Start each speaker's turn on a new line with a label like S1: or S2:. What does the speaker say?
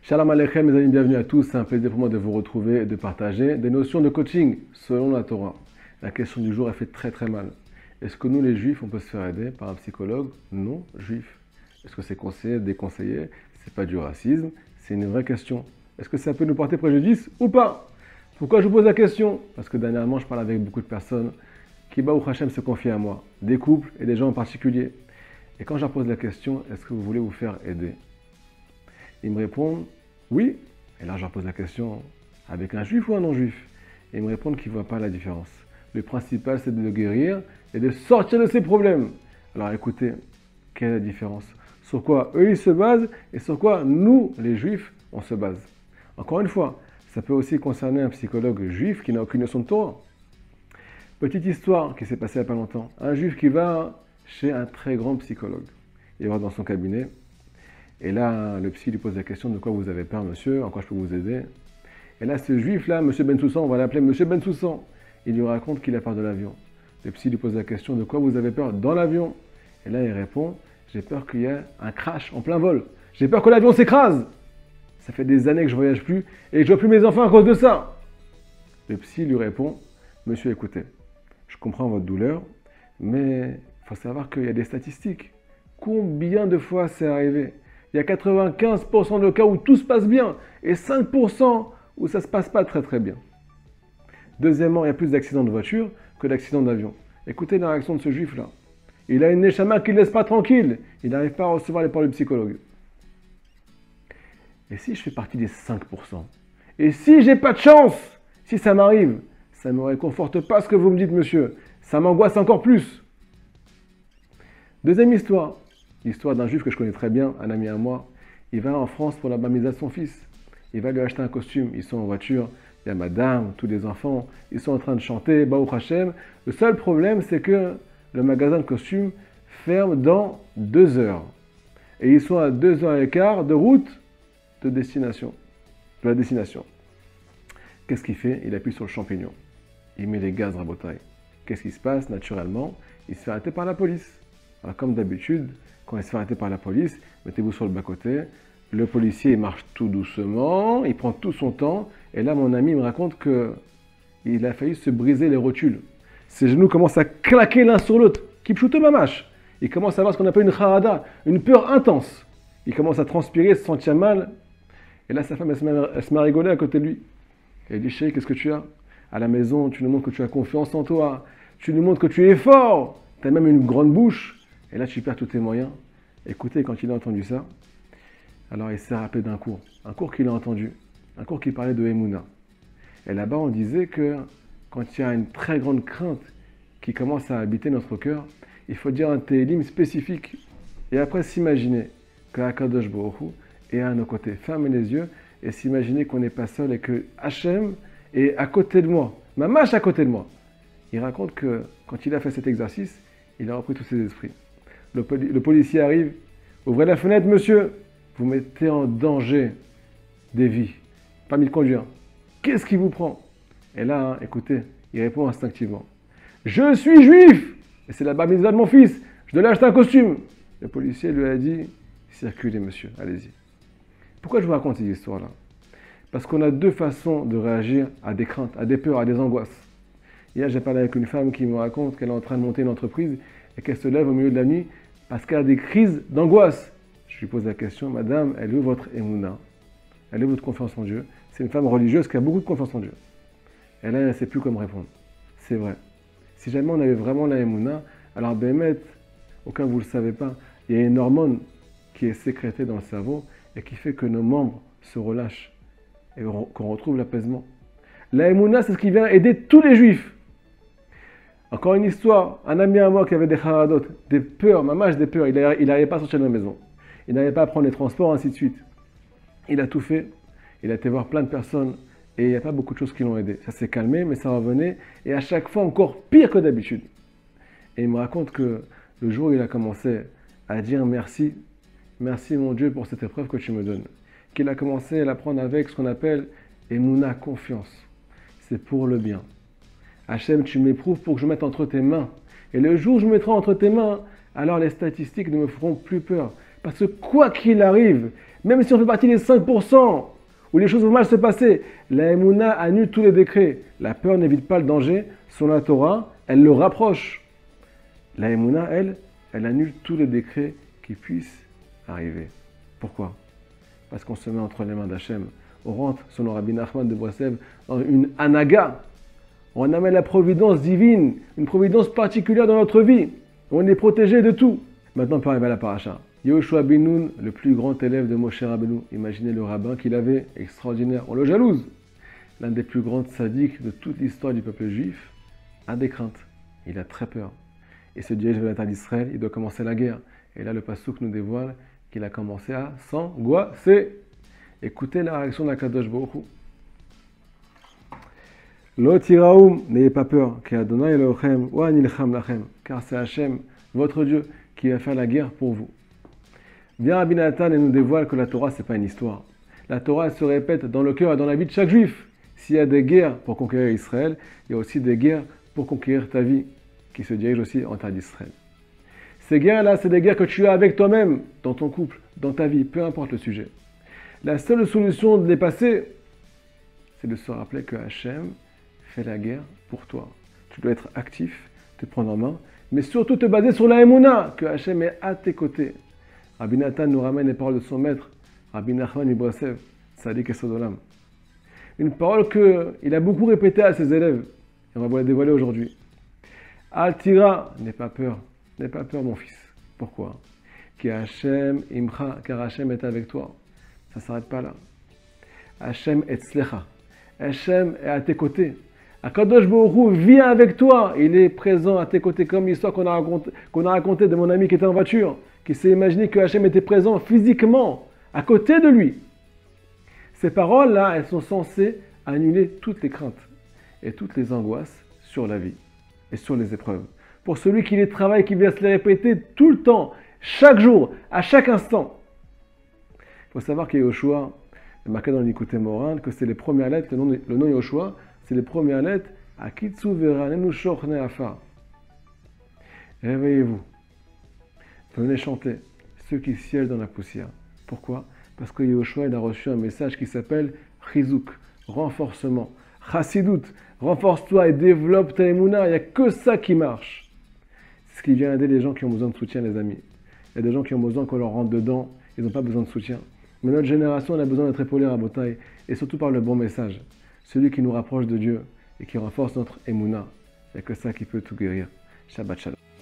S1: Shalom Aleichem, mes amis, bienvenue à tous. C'est un plaisir pour moi de vous retrouver et de partager des notions de coaching selon la Torah. La question du jour, elle fait très très mal. Est-ce que nous, les juifs, on peut se faire aider par un psychologue non juif? Est-ce que c'est conseillé, déconseillé? C'est pas du racisme, c'est une vraie question. Est-ce que ça peut nous porter préjudice ou pas? Pourquoi je vous pose la question? Parce que dernièrement, je parle avec beaucoup de personnes qui, Baruch Hashem, se confient à moi, des couples et des gens en particulier. Et quand je leur pose la question, est-ce que vous voulez vous faire aider? Ils me répondent oui. Et là, je leur pose la question avec un juif ou un non-juif. Et ils me répondent qu'ils ne voient pas la différence. Le principal, c'est de le guérir et de sortir de ses problèmes. Alors écoutez, quelle est la différence? Sur quoi eux, ils se basent et sur quoi nous, les juifs, on se base. Encore une fois, ça peut aussi concerner un psychologue juif qui n'a aucune notion de Torah. Petite histoire qui s'est passée il n'y a pas longtemps. Un juif qui va chez un très grand psychologue. Il va dans son cabinet. Et là, le psy lui pose la question: de quoi vous avez peur, monsieur? En quoi je peux vous aider? Et là, ce juif-là, monsieur Bensoussan, on va l'appeler monsieur Bensoussan, il lui raconte qu'il a peur de l'avion. Le psy lui pose la question: de quoi vous avez peur dans l'avion? Et là, il répond: j'ai peur qu'il y ait un crash en plein vol. J'ai peur que l'avion s'écrase. Ça fait des années que je ne voyage plus et que je ne vois plus mes enfants à cause de ça. Le psy lui répond: monsieur, écoutez, je comprends votre douleur, mais il faut savoir qu'il y a des statistiques. Combien de fois c'est arrivé? Il y a 95% de cas où tout se passe bien et 5% où ça ne se passe pas très très bien. Deuxièmement, il y a plus d'accidents de voiture que d'accidents d'avion. Écoutez la réaction de ce juif-là. Il a une neshama qui ne laisse pas tranquille. Il n'arrive pas à recevoir les paroles du psychologue. Et si je fais partie des 5%? Et si j'ai pas de chance? Si ça m'arrive, ça ne me réconforte pas ce que vous me dites, monsieur. Ça m'angoisse encore plus. Deuxième histoire. L'histoire d'un juif que je connais très bien, un ami à moi. Il va en France pour la baptême de son fils. Il va lui acheter un costume. Ils sont en voiture. Il y a madame, tous les enfants. Ils sont en train de chanter, Baruch Hashem. Le seul problème, c'est que le magasin de costumes ferme dans 2 heures. Et ils sont à 2h15 de route de la destination. Qu'est-ce qu'il fait? Il appuie sur le champignon. Il met les gaz rabotailles. Qu'est-ce qui se passe? Naturellement, il se fait arrêter par la police. Alors, comme d'habitude, quand il se fait arrêter par la police, mettez-vous sur le bas-côté. Le policier il marche tout doucement, il prend tout son temps. Et là, mon ami me raconte qu'il a failli se briser les rotules. Ses genoux commencent à claquer l'un sur l'autre. Kipchouto mamash. Il commence à avoir ce qu'on appelle une charada, une peur intense. Il commence à transpirer, se sentir mal. Et là, sa femme, elle se met à rigoler à côté de lui. Elle dit: chérie, qu'est-ce que tu as? À la maison, tu nous montres que tu as confiance en toi. Tu nous montres que tu es fort. Tu as même une grande bouche. Et là, tu perds tous tes moyens. Écoutez, quand il a entendu ça, alors il s'est rappelé d'un cours. Un cours qu'il a entendu. Un cours qui parlait de Emouna. Et là-bas, on disait que quand il y a une très grande crainte qui commence à habiter notre cœur, il faut dire un télim spécifique. Et après, s'imaginer que Akadosh Baruch Hu est à nos côtés. Fermer les yeux et s'imaginer qu'on n'est pas seul et que Hachem est à côté de moi. Ma mâche à côté de moi. Il raconte que quand il a fait cet exercice, il a repris tous ses esprits. Le policier arrive. Ouvrez la fenêtre, monsieur. Vous mettez en danger des vies. Permis de conduire. Qu'est-ce qui vous prend? Et là, écoutez, il répond instinctivement: je suis juif et c'est la bar mitzvah de mon fils. Je dois lui acheter un costume. Le policier lui a dit: circulez, monsieur, allez-y. Pourquoi je vous raconte cette histoire-là? Parce qu'on a 2 façons de réagir à des craintes, à des peurs, à des angoisses. Hier, j'ai parlé avec une femme qui me raconte qu'elle est en train de monter une entreprise et qu'elle se lève au milieu de la nuit parce qu'elle a des crises d'angoisse. Je lui pose la question: madame, elle est où votre émouna? Elle est où votre confiance en Dieu? C'est une femme religieuse qui a beaucoup de confiance en Dieu. Et là, elle ne sait plus comment répondre. C'est vrai. Si jamais on avait vraiment la émouna, alors Bémet, aucun vous ne le savez pas, il y a une hormone qui est sécrétée dans le cerveau et qui fait que nos membres se relâchent et qu'on retrouve l'apaisement. La émouna, c'est ce qui vient aider tous les juifs. Encore une histoire, un ami à moi qui avait des haradot, des peurs, mamash des peurs, il n'arrivait pas à sortir de la maison. Il n'arrivait pas à prendre les transports, ainsi de suite. Il a tout fait, il a été voir plein de personnes et il n'y a pas beaucoup de choses qui l'ont aidé. Ça s'est calmé, mais ça revenait et à chaque fois encore pire que d'habitude. Et il me raconte que le jour où il a commencé à dire merci, merci mon Dieu pour cette épreuve que tu me donnes, qu'il a commencé à la prendre avec ce qu'on appelle Emouna, confiance. C'est pour le bien. Hachem, tu m'éprouves pour que je mette entre tes mains. Et le jour où je mettrai entre tes mains, alors les statistiques ne me feront plus peur. Parce que quoi qu'il arrive, Même si on fait partie des 5% où les choses vont mal se passer, la Emouna annule tous les décrets. La peur n'évite pas le danger. Sur la Torah, elle le rapproche. La Emouna, elle annule tous les décrets qui puissent arriver. Pourquoi? Parce qu'on se met entre les mains d'Hachem. On rentre, selon Rabbi Nachman de Breslev, dans une anaga. On amène la providence divine, une providence particulière dans notre vie. On est protégé de tout. Maintenant, on peut arriver à la paracha. Yehoshua ben Nun, le plus grand élève de Moshe Rabbeinu. Imaginez le rabbin qu'il avait, extraordinaire. On le jalouse. L'un des plus grands tzaddiks de toute l'histoire du peuple juif a des craintes. Il a très peur. Et se dirige vers la terre d'Israël. Il doit commencer la guerre. Et là, le passouk nous dévoile qu'il a commencé à s'angoisser. Écoutez la réaction d'Akadosh Baruch Hu. Lo tiraoum, n'ayez pas peur, car c'est Hachem, votre Dieu, qui va faire la guerre pour vous. Vient Rabbi Nathan et nous dévoile que la Torah, ce n'est pas une histoire. La Torah, elle se répète dans le cœur et dans la vie de chaque juif. S'il y a des guerres pour conquérir Israël, il y a aussi des guerres pour conquérir ta vie, qui se dirige aussi en terre d'Israël. Ces guerres-là, c'est des guerres que tu as avec toi-même, dans ton couple, dans ta vie, peu importe le sujet. La seule solution de les passer, c'est de se rappeler que Hachem fait la guerre pour toi. Tu dois être actif, te prendre en main, mais surtout te baser sur la Emouna, que Hachem est à tes côtés. Rabbi Nathan nous ramène les paroles de son maître, Rabbi Nachman Ibresev, Tzadik Esod Olam. Une parole qu'il a beaucoup répétée à ses élèves, et on va vous la dévoiler aujourd'hui. Al tira, n'aie pas peur mon fils. Pourquoi? Car Hachem est avec toi. Ça ne s'arrête pas là. Hachem etzlecha. Hachem est à tes côtés. Akadosh Baruch Hu vient avec toi. Il est présent à tes côtés, comme l'histoire qu'on a racontée de mon ami qui était en voiture, qui s'est imaginé que Hachem était présent physiquement à côté de lui. Ces paroles-là, elles sont censées annuler toutes les craintes et toutes les angoisses sur la vie et sur les épreuves. Pour celui qui les travaille, qui vient se les répéter tout le temps, chaque jour, à chaque instant. Il faut savoir que Yehoshua, c'est marqué dans l'Ikouté Moran, que c'est les premières lettres, le nom Yehoshua, c'est les premières lettres à Kitsu Veranenu Shochne Afar. Réveillez-vous. Venez chanter, ceux qui siègent dans la poussière. Pourquoi? Parce que Yehoshua, il a reçu un message qui s'appelle Chizuk, renforcement. Chassidut, renforce-toi et développe ta émouna, il n'y a que ça qui marche. C'est ce qui vient aider les gens qui ont besoin de soutien, les amis. Il y a des gens qui ont besoin qu'on leur rentre dedans, ils n'ont pas besoin de soutien. Mais notre génération, elle a besoin d'être épaulée à Botaï, et surtout par le bon message. Celui qui nous rapproche de Dieu et qui renforce notre émouna. Il n'y a que ça qui peut tout guérir. Shabbat Shalom.